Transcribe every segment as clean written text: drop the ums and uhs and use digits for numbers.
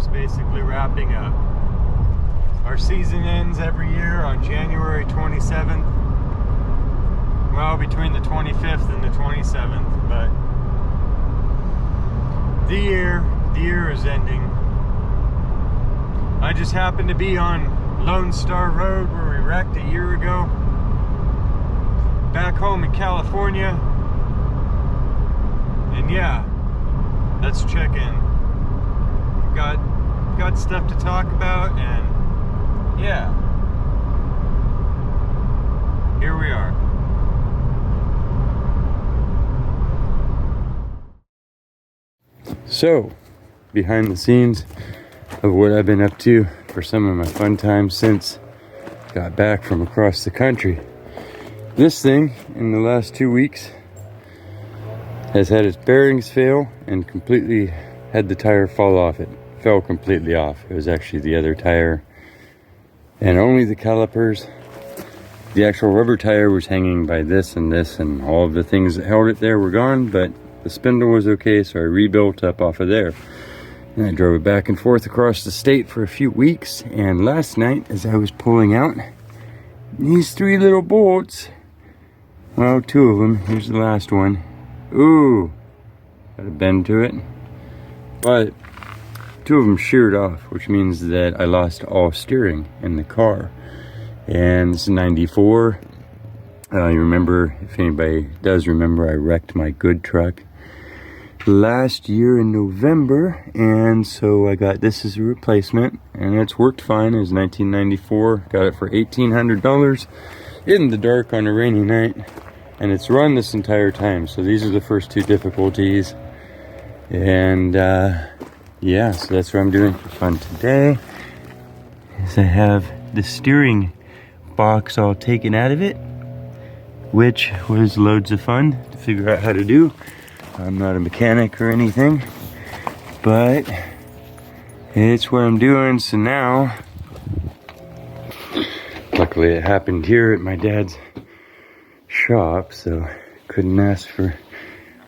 is basically wrapping up. Our season ends every year on January 27th. Well, between the 25th and the 27th, but the year is ending. I just happened to be on Lone Star Road where we wrecked a year ago. Back home in California. And yeah, let's check in. Got stuff to talk about, and yeah, here we are. So, behind the scenes of what I've been up to for some of my fun times since I got back from across the country. This thing, in the last 2 weeks, has had its bearings fail and completely had the tire fall off. It fell completely off. It was actually the other tire and only the calipers. The actual rubber tire was hanging by this, and all of the things that held it there were gone, but the spindle was okay, so I rebuilt up off of there. And I drove it back and forth across the state for a few weeks, and last night as I was pulling out these 3 little bolts, well, 2 of them, here's the last one. Ooh, got a bend to it, but 2 of them sheared off, which means that I lost all steering in the car. And this is 94. You remember, if anybody does remember, I wrecked my good truck last year in November, and so I got this as a replacement, and it's worked fine. It was 1994. Got it for $1,800 in the dark on a rainy night, and it's run this entire time. So these are the first 2 difficulties, and yeah, so that's what I'm doing for fun today. Is I have the steering box all taken out of it, which was loads of fun to figure out how to do. I'm not a mechanic or anything, but it's what I'm doing. So now, luckily it happened here at my dad's shop, so couldn't ask for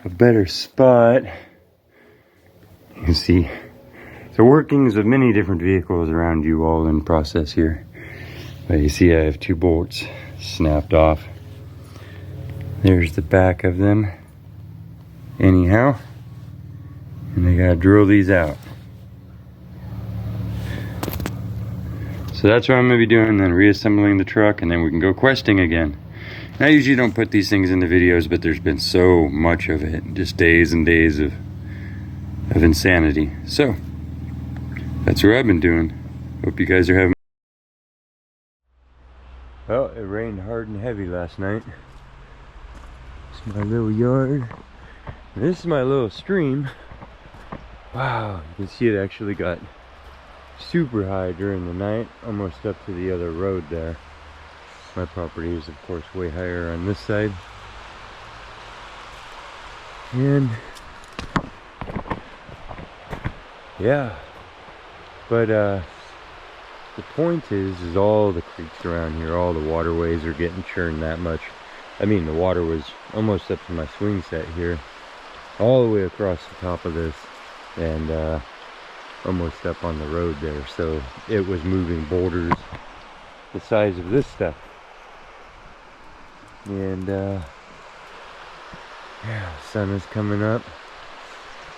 a better spot. You can see the workings of many different vehicles around you all in process here. But you see I have 2 bolts snapped off. There's the back of them. Anyhow, and I gotta drill these out. So that's what I'm gonna be doing, then reassembling the truck, and then we can go questing again. And I usually don't put these things in the videos, but there's been so much of it, just days and days of insanity. So that's what I've been doing. Hope you guys are having. Well, it rained hard and heavy last night. It's my little yard. This is my little stream. Wow, you can see it actually got super high during the night, almost up to the other road there. My property is of course way higher on this side. And yeah, but the point is all the creeks around here, all the waterways are getting churned that much. I mean, the water was almost up to my swing set here, all the way across the top of this, and almost up on the road there. So it was moving boulders the size of this stuff. And yeah, sun is coming up.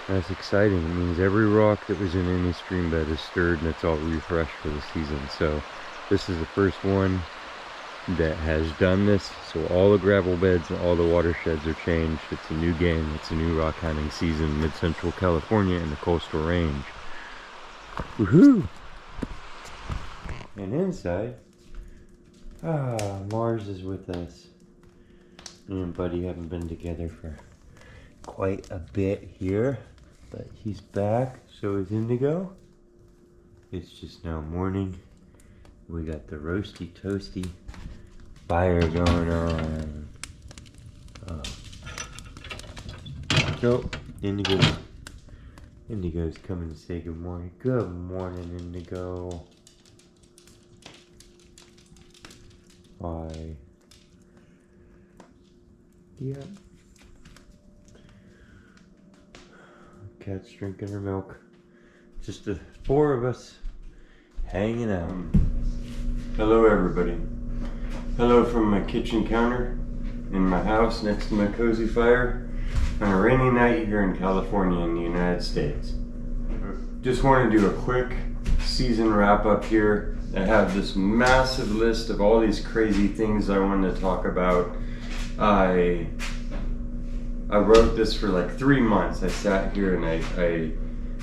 That's exciting. It means every rock that was in any stream bed is stirred and it's all refreshed for the season. So this is the first one that has done this. So all the gravel beds and all the watersheds are changed. It's a new game. It's a new rock hunting season in mid-central California in the coastal range. Woohoo! And inside, Mars is with us. Me and Buddy haven't been together for quite a bit here, but he's back. So is Indigo. It's just now morning. We got the roasty toasty fire going on. So Indigo's coming to say good morning. Good morning, Indigo. Why? Yeah. Cat's drinking her milk. Just the four of us hanging out. Hello everybody. Hello from my kitchen counter in my house next to my cozy fire on a rainy night here in California in the United States. Just want to do a quick season wrap up here. I have this massive list of all these crazy things I wanted to talk about. I wrote this for like 3 months. I sat here and I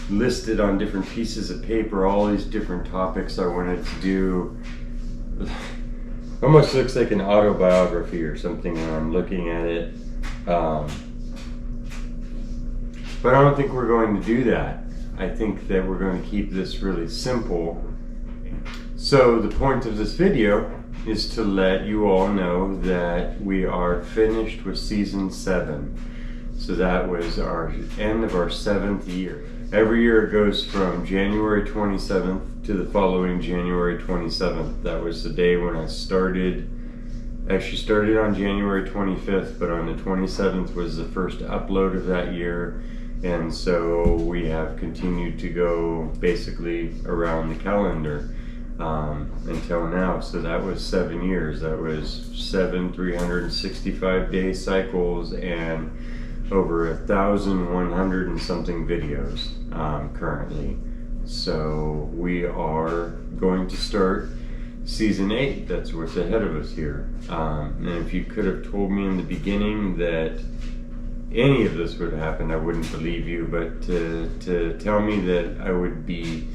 listed on different pieces of paper all these different topics I wanted to do. Almost looks like an autobiography or something when I'm looking at it. But I don't think we're going to do that. I think that we're going to keep this really simple. So the point of this video is to let you all know that we are finished with season 7. So that was our end of our 7th year. Every year it goes from January 27th to the following January 27th. That was the day when I started. Actually started on January 25th, but on the 27th was the first upload of that year. And so we have continued to go basically around the calendar until now. So that was 7 years. That was 7 365-day cycles and over 1,100 and something videos currently. So we are going to start season 8. That's what's ahead of us here. And if you could have told me in the beginning that any of this would happen, I wouldn't believe you. But to tell me that I would be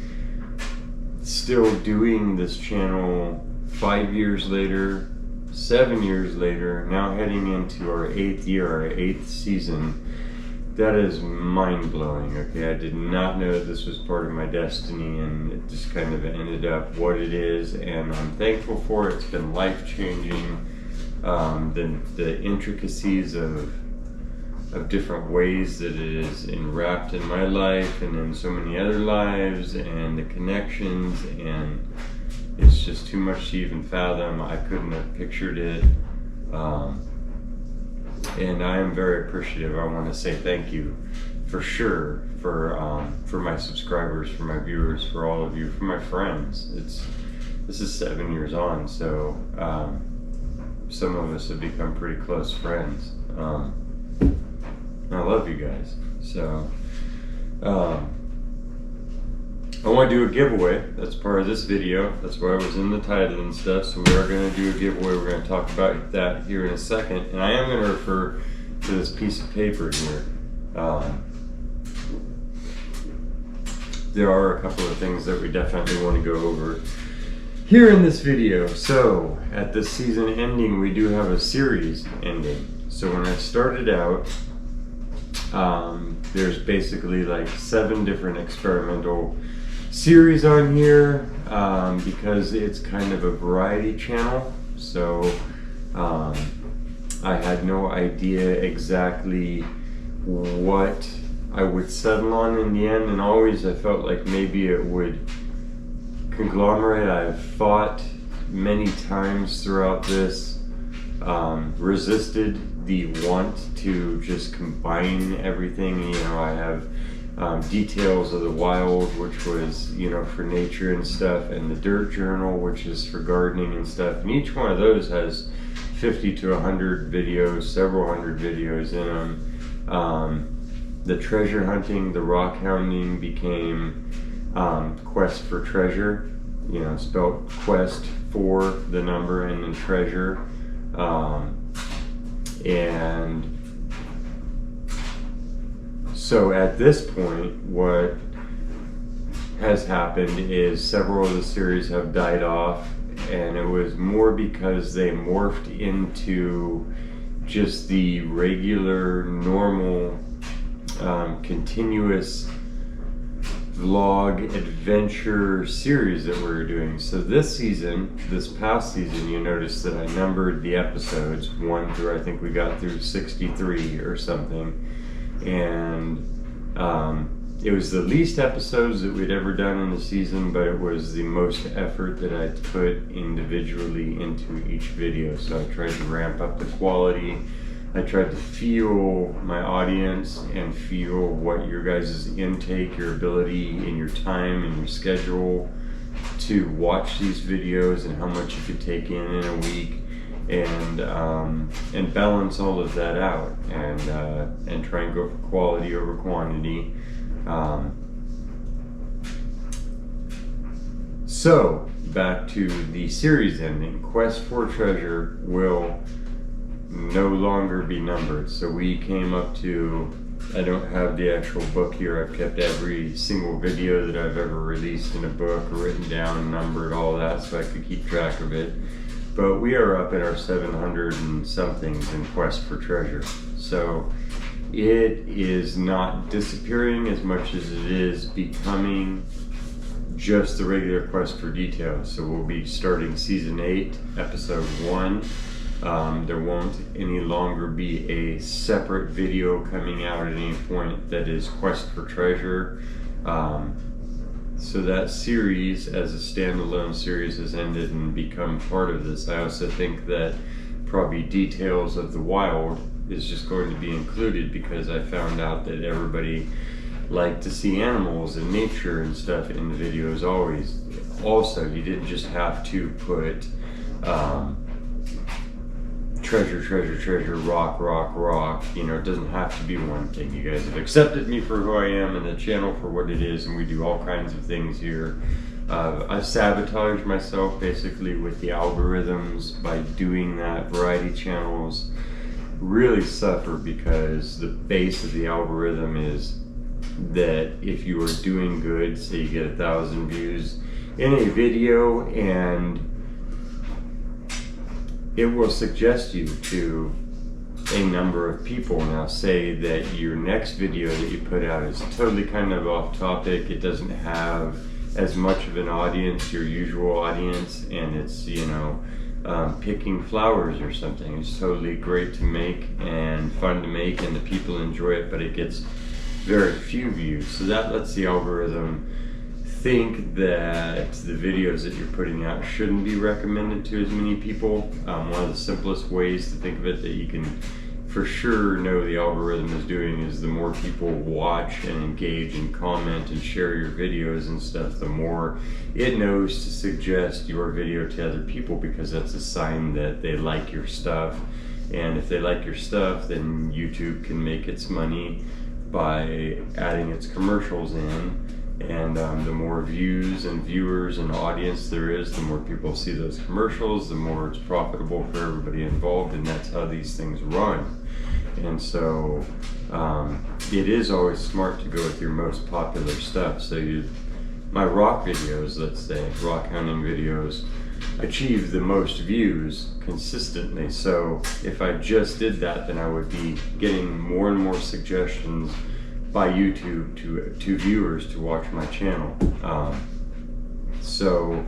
still doing this channel 5 years later, 7 years later, now heading into our 8th year, our 8th season, that is mind-blowing. Okay, I did not know that this was part of my destiny, and it just kind of ended up what it is, and I'm thankful for it. It's been life-changing. The intricacies of different ways that it is enwrapped in my life and in so many other lives, and the connections, and it's just too much to even fathom. I couldn't have pictured it. And I am very appreciative. I want to say thank you for sure for my subscribers, for my viewers, for all of you, for my friends. This is 7 years on, so some of us have become pretty close friends. I love you guys. So I want to do a giveaway. That's part of this video. That's why I was in the title and stuff. So we are going to do a giveaway. We're going to talk about that here in a second. And I am going to refer to this piece of paper here. There are a couple of things that we definitely want to go over here in this video. So at the season ending, we do have a series ending. So when I started out, there's basically like 7 different experimental series on here because it's kind of a variety channel. So I had no idea exactly what I would settle on in the end, and always I felt like maybe it would conglomerate. I've thought many times throughout this, resisted the want to just combine everything. You know, I have details of the wild, which was, you know, for nature and stuff, and the dirt journal, which is for gardening and stuff, and each one of those has 50 to 100 videos, several hundred videos in them. The treasure hunting, the rockhounding became quest for treasure, you know, spelled quest for the number and then treasure. And so at this point, what has happened is several of the series have died off, and it was more because they morphed into just the regular, normal, continuous vlog adventure series that we're doing. So this season, this past season, you notice that I numbered the episodes 1 through, I think we got through 63 or something, and it was the least episodes that we'd ever done in the season, but it was the most effort that I put individually into each video. So I tried to ramp up the quality I tried to feel my audience and feel what your guys' intake, your ability and your time and your schedule to watch these videos and how much you could take in a week, and balance all of that out, and try and go for quality over quantity. So back to the series ending. Quest for Treasure will no longer be numbered. So we came up to, I don't have the actual book here. I've kept every single video that I've ever released in a book, written down, numbered, all that, so I could keep track of it. But we are up in our 700 and somethings in Quest for Treasure. So it is not disappearing as much as it is becoming just the regular Quest for Details. So we'll be starting season 8, episode 1. There won't any longer be a separate video coming out at any point that is Quest for Treasure. So that series as a standalone series has ended and become part of this. I also think that probably Details of the Wild is just going to be included, because I found out that everybody liked to see animals and nature and stuff in the videos always. Also, you didn't just have to put treasure, treasure, treasure, rock, rock, rock. You know, it doesn't have to be one thing. You guys have accepted me for who I am and the channel for what it is, and we do all kinds of things here. I've sabotaged myself basically with the algorithms by doing that. Variety channels really suffer because the base of the algorithm is that if you are doing good, say you get 1,000 views in a video, and it will suggest you to a number of people. Now say that your next video that you put out is totally kind of off topic, it doesn't have as much of an audience, your usual audience, and it's, you know, picking flowers or something. It's totally great to make and fun to make, and the people enjoy it, but it gets very few views. So that lets the algorithm think that the videos that you're putting out shouldn't be recommended to as many people. One of the simplest ways to think of it that you can for sure know the algorithm is doing is the more people watch and engage and comment and share your videos and stuff, the more it knows to suggest your video to other people, because that's a sign that they like your stuff. And if they like your stuff, then YouTube can make its money by adding its commercials in. And the more views and viewers and audience there is, the more people see those commercials, the more it's profitable for everybody involved, and that's how these things run. And so it is always smart to go with your most popular stuff. So my rock videos, let's say, rockhounding videos, achieve the most views consistently. So if I just did that, then I would be getting more and more suggestions by YouTube to viewers to watch my channel. So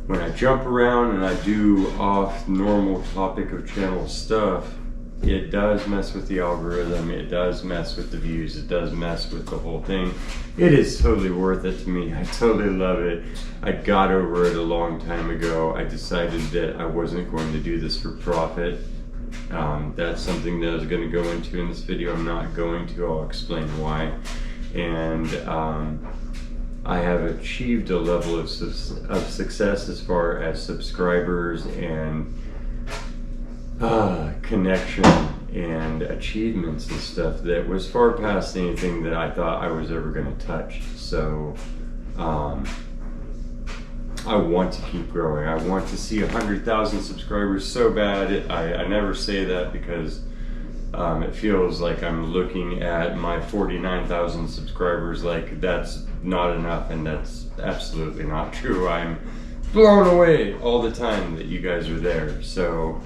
when I jump around and I do off normal topic of channel stuff, it does mess with the algorithm, it does mess with the views, it does mess with the whole thing. It is totally worth it to me. I totally love it. I got over it a long time ago. I decided that I wasn't going to do this for profit. That's something that I was going to go into in this video. I'm not going to. I'll explain why. And I have achieved a level of success as far as subscribers and connection and achievements and stuff that was far past anything that I thought I was ever going to touch. So I want to keep growing. I want to see 100,000 subscribers so bad. I never say that because it feels like I'm looking at my 49,000 subscribers like that's not enough, and that's absolutely not true. I'm blown away all the time that you guys are there. So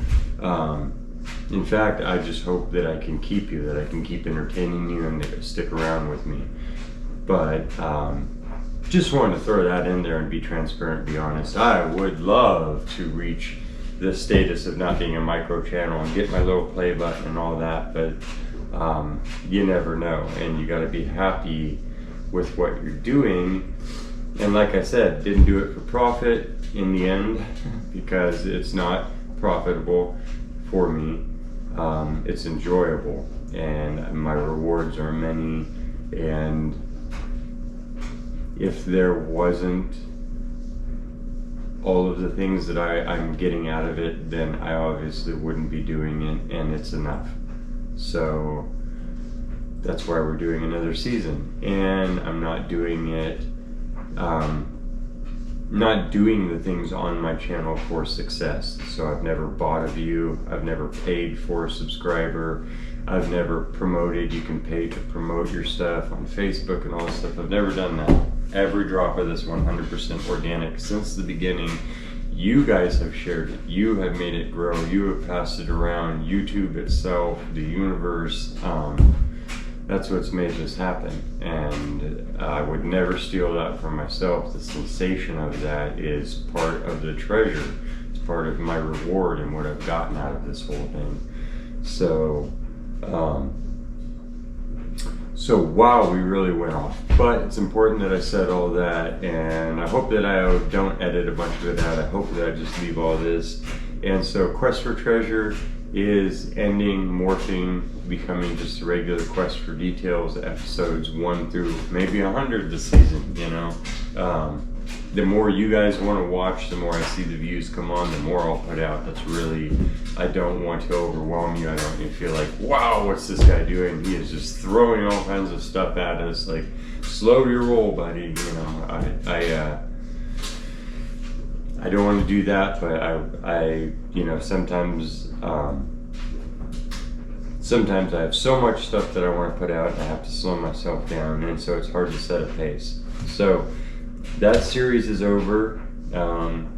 in fact, I just hope that I can keep you, that I can keep entertaining you and stick around with me. But just wanted to throw that in there and be transparent, be honest. I would love to reach the status of not being a micro channel and get my little play button and all that, but you never know, and you got to be happy with what you're doing. And like I said, didn't do it for profit in the end because it's not profitable for me. it's enjoyable, and my rewards are many. And if there wasn't all of the things that I'm getting out of it, then I obviously wouldn't be doing it, and it's enough. So that's why we're doing another season. And I'm not doing it, not doing the things on my channel for success. So I've never bought a view, I've never paid for a subscriber, I've never promoted, you can pay to promote your stuff on Facebook and all this stuff. I've never done that. Every drop of this 100% organic since the beginning. You guys have shared it, you have made it grow, you have passed it around, YouTube itself, the universe. That's what's made this happen, and I would never steal that from myself. The sensation of that is part of the treasure. It's part of my reward and what I've gotten out of this whole thing. So, wow, we really went off. But it's important that I said all that, and I hope that I don't edit a bunch of it out. I hope that I just leave all this. And so Quest for Treasure is ending, morphing, becoming just a regular Quest for Details, episodes 1 through maybe 100 this season, you know. The more you guys want to watch, the more I see the views come on, the more I'll put out. That's really, I don't want to overwhelm you. I don't want you to feel like, wow, what's this guy doing? He is just throwing all kinds of stuff at us. Like, slow your roll, buddy. You know, I don't want to do that, but I you know, sometimes I have so much stuff that I want to put out, and I have to slow myself down, and so it's hard to set a pace. So that series is over.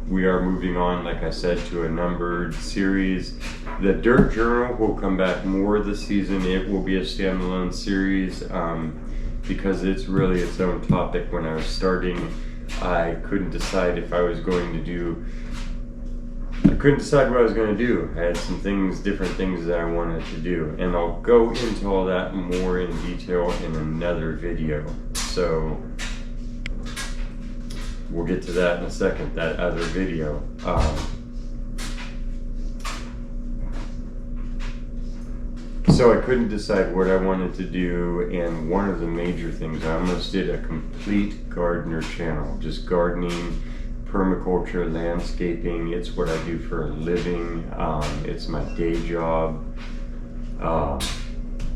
We are moving on, like I said, to a numbered series. The Dirt Journal will come back more this season. It will be a standalone series because it's really its own topic. When I was starting, I couldn't decide if I was going to do, I couldn't decide what I was going to do. I had some things, different things that I wanted to do, and I'll go into all that more in detail in another video. So we'll get to that in a second, that other video. So I couldn't decide what I wanted to do, and one of the major things, I almost did a complete gardener channel, just gardening, permaculture, landscaping. It's what I do for a living. It's my day job.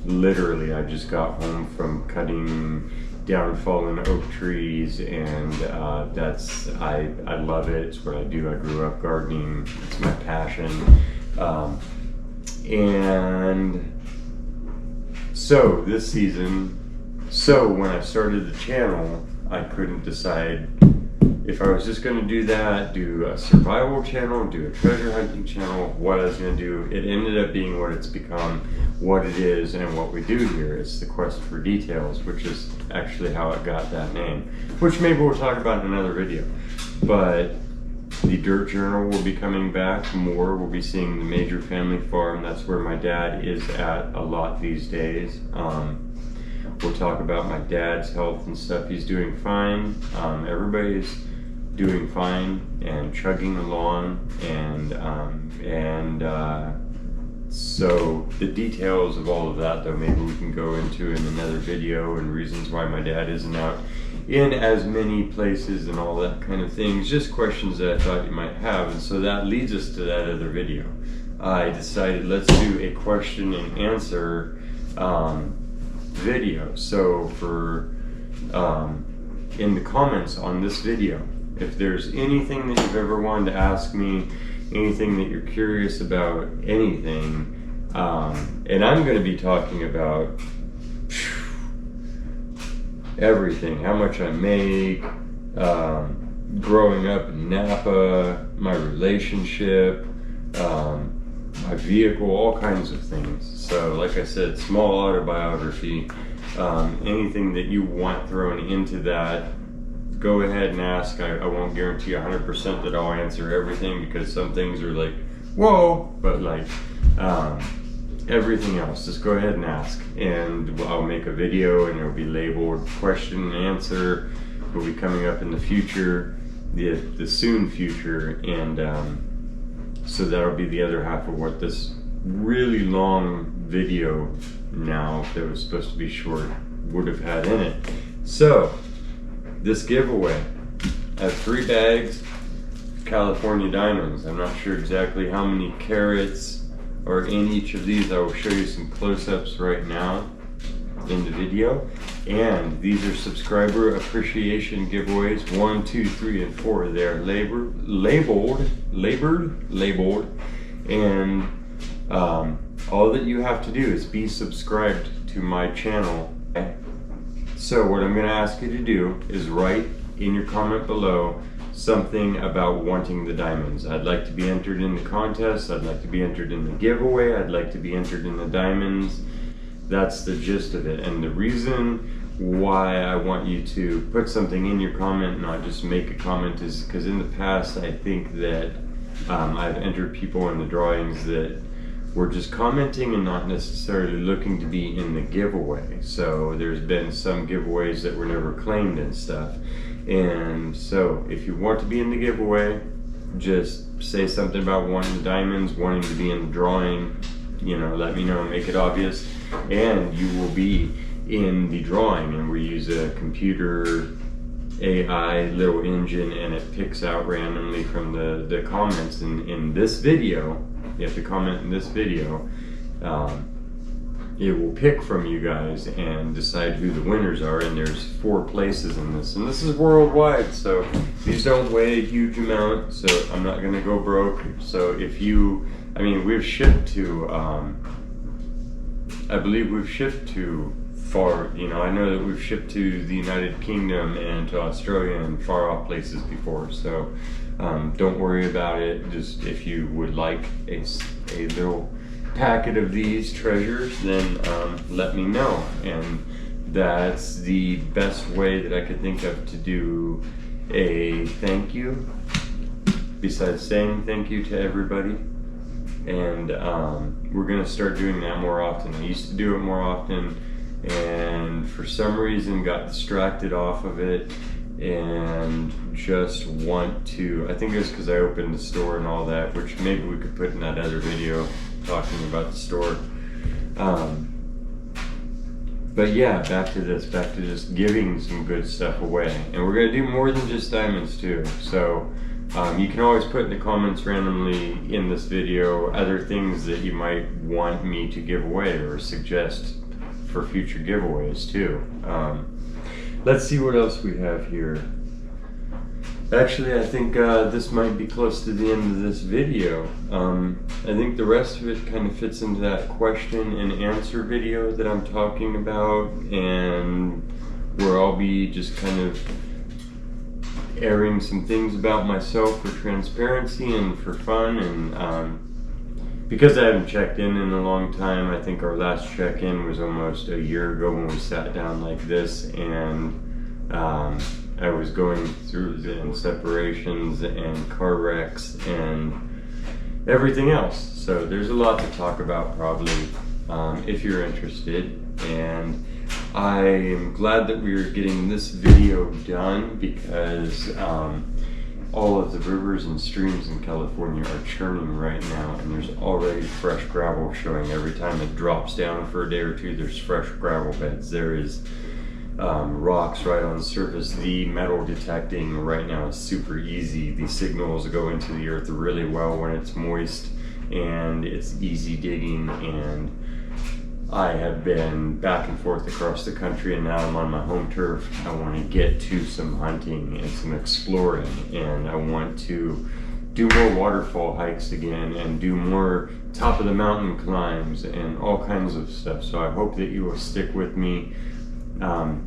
Literally, I just got home from cutting down fallen oak trees, and I love it. It's what I do. I grew up gardening. It's my passion. And so this season, when I started the channel, I couldn't decide if I was just going to do that, do a survival channel, do a treasure hunting channel, what I was going to do. It ended up being what it's become, what it is, and what we do here. It's the Quest for Details, which is actually how it got that name, which maybe we'll talk about in another video. But the Dirt Journal will be coming back more. We'll be seeing the major family farm. That's where my dad is at a lot these days. We'll talk about my dad's health and stuff. He's doing fine. Everybody's doing fine and chugging along, and so the details of all of that, though, maybe we can go into in another video, and reasons why my dad isn't out in as many places and all that kind of things. Just questions that I thought you might have, and so that leads us to that other video. I decided let's do a question and answer video. So for in the comments on this video, if there's anything that you've ever wanted to ask me, anything that you're curious about, anything, and I'm going to be talking about everything, how much I make, growing up in Napa, my relationship, my vehicle, all kinds of things. So like I said, small autobiography, anything that you want thrown into that, go ahead and ask. I won't guarantee 100% that I'll answer everything, because some things are like, whoa, but like everything else, just go ahead and ask, and I'll make a video and it'll be labeled question and answer. Will be coming up in the future, the soon future, and so that'll be the other half of what this really long video now that was supposed to be short would have had in it. So, this giveaway, I have 3 bags of California diamonds. I'm not sure exactly how many carats are in each of these. I will show you some close-ups right now in the video. And these are subscriber appreciation giveaways, 1, 2, 3, and 4. They're labeled, and all that you have to do is be subscribed to my channel. So what I'm going to ask you to do is write in your comment below something about wanting the diamonds. I'd like to be entered in the contest, I'd like to be entered in the giveaway, I'd like to be entered in the diamonds. That's the gist of it. And the reason why I want you to put something in your comment, not just make a comment, is because in the past I think that I've entered people in the drawings that were just commenting and not necessarily looking to be in the giveaway. So there's been some giveaways that were never claimed and stuff. And so if you want to be in the giveaway, just say something about wanting the diamonds, wanting to be in the drawing, you know, let me know, make it obvious, and you will be in the drawing. And we use a computer AI little engine, and it picks out randomly from the comments in this video. You have to comment in this video. It will pick from you guys and decide who the winners are, and there's 4 places in this, and this is worldwide, so these don't weigh a huge amount, so I'm not gonna go broke. So if you, I mean, we've shipped to I believe we've shipped to far, you know, I know that we've shipped to the United Kingdom and to Australia and far off places before, so don't worry about it. Just if you would like a little packet of these treasures, then let me know. And that's the best way that I could think of to do a thank you, besides saying thank you to everybody. And we're gonna start doing that more often. I used to do it more often, and for some reason got distracted off of it and just want to, I think it was because I opened the store and all that, which maybe we could put in that other video talking about the store. But yeah, back to just giving some good stuff away. And we're gonna do more than just diamonds too. So you can always put in the comments randomly in this video other things that you might want me to give away or suggest for future giveaways too. Let's see what else we have here. Actually, I think this might be close to the end of this video. I think the rest of it kind of fits into that question and answer video that I'm talking about, and where I'll be just kind of airing some things about myself for transparency and for fun. And because I haven't checked in a long time, I think our last check-in was almost a year ago when we sat down like this, and I was going through the separations and car wrecks and everything else. So there's a lot to talk about probably if you're interested. And I am glad that we are getting this video done, because all of the rivers and streams in California are churning right now, and there's already fresh gravel showing. Every time it drops down for a day or two, there's fresh gravel beds. There is rocks right on the surface. The metal detecting right now is super easy. The signals go into the earth really well when it's moist, and it's easy digging. And I have been back and forth across the country, and now I'm on my home turf. I want to get to some hunting and some exploring, and I want to do more waterfall hikes again and do more top of the mountain climbs and all kinds of stuff. So I hope that you will stick with me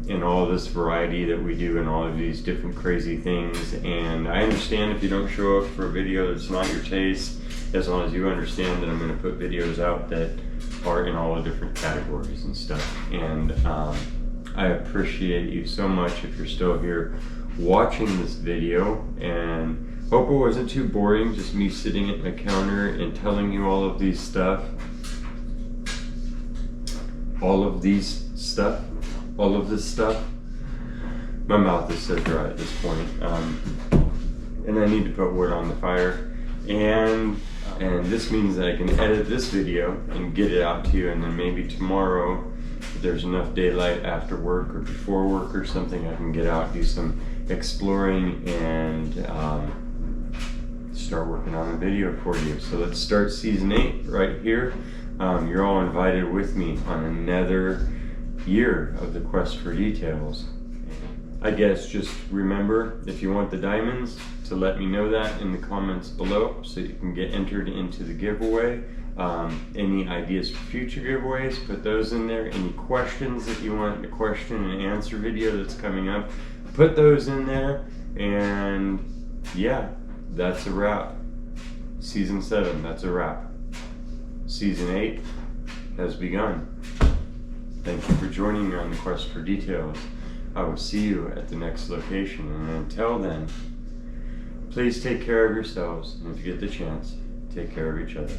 in all this variety that we do and all of these different crazy things. And I understand if you don't show up for a video that's not your taste, as long as you understand that I'm going to put videos out that are in all the different categories and stuff. And I appreciate you so much if you're still here watching this video, and hope it wasn't too boring, just me sitting at my counter and telling you all of these stuff. All of this stuff. My mouth is so dry at this point. And I need to put wood on the fire. And And this means that I can edit this video and get it out to you, and then maybe tomorrow, if there's enough daylight after work or before work or something, I can get out, do some exploring, and start working on a video for you. So let's start season 8 right here. You're all invited with me on another year of the quest for details. I guess just remember, if you want the diamonds, to let me know that in the comments below so you can get entered into the giveaway. Any ideas for future giveaways, put those in there. Any questions that you want, the question and answer video that's coming up, put those in there. And yeah, that's a wrap. Season 7, that's a wrap. Season 8 has begun. Thank you for joining me on the quest for details. I will see you at the next location, and until then, please take care of yourselves, and if you get the chance, take care of each other.